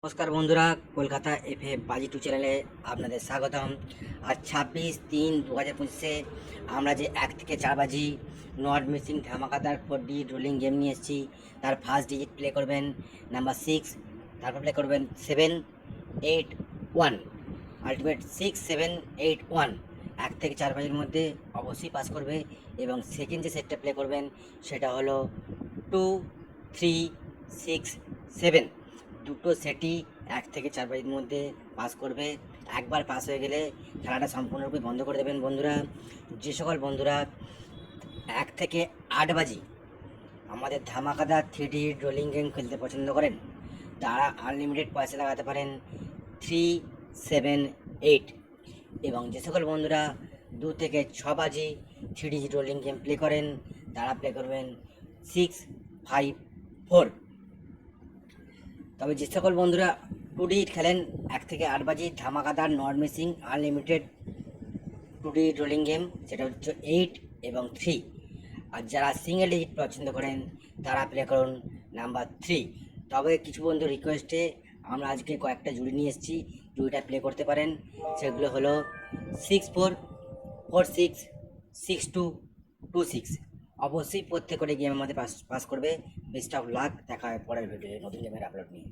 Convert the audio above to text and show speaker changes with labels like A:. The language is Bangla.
A: নমস্কার বন্ধুরা, কলকাতা এফএ বাজি টু চ্যানেলে আপনাদের স্বাগতম। আজ 26/3/2025-এ আমরা যে 1 থেকে 4 বাজি নট মিসিং ধামাকাদার 4D রোলিং গেম নিয়ে এসেছি। তার ফার্স্ট ডিজিট প্লে করবেন নাম্বার 6, তারপর প্লে করবেন 781, আলটিমেট 6781। 1 থেকে 4 বাজির মধ্যে অবশ্যই পাস করবে। এবং সেকেন্ড যে সেটটা প্লে করবেন সেটা হলো 2367। দুটো সেটই 1 থেকে 4 বাজির মধ্যে পাস করবে। একবার পাস হয়ে গেলে খেলাটা সম্পূর্ণরূপে বন্ধ করে দেবেন। বন্ধুরা, যে সকল বন্ধুরা 1 থেকে 8 বাজি আমাদের ধামাকাদার 3D রোলিং গেম খেলতে পছন্দ করেন, তারা আনলিমিটেড পয়সা লাগাতে পারেন 378। এবং যে সকল বন্ধুরা 2 থেকে 6 বাজি 3D রোলিং গেম প্লে করেন, তারা প্লে করবেন 654। তবে যে সকল বন্ধুরা 2D খেলেন 1 থেকে 8 বাজি ধামাকাদার not missing unlimited 2D rolling game, সেটা হচ্ছে 8 এবং 3। আর যারা সিঙ্গেল ডিজিট পছন্দ করেন তারা প্লে করুন নাম্বার 3। তবে কিছু বন্ধু রিকোয়েস্টে আমরা আজকে কয়েকটা জুড়ি নিয়ে এসেছি, জুড়িটা প্লে করতে পারেন। সেগুলো হলো 64466226। অবশ্যই প্রত্যেক করে গেমের মধ্যে পাস করবে। Best of luck. দেখা হয় পরের ভিডিওতে নতুন গেমের আপলোড নিয়ে।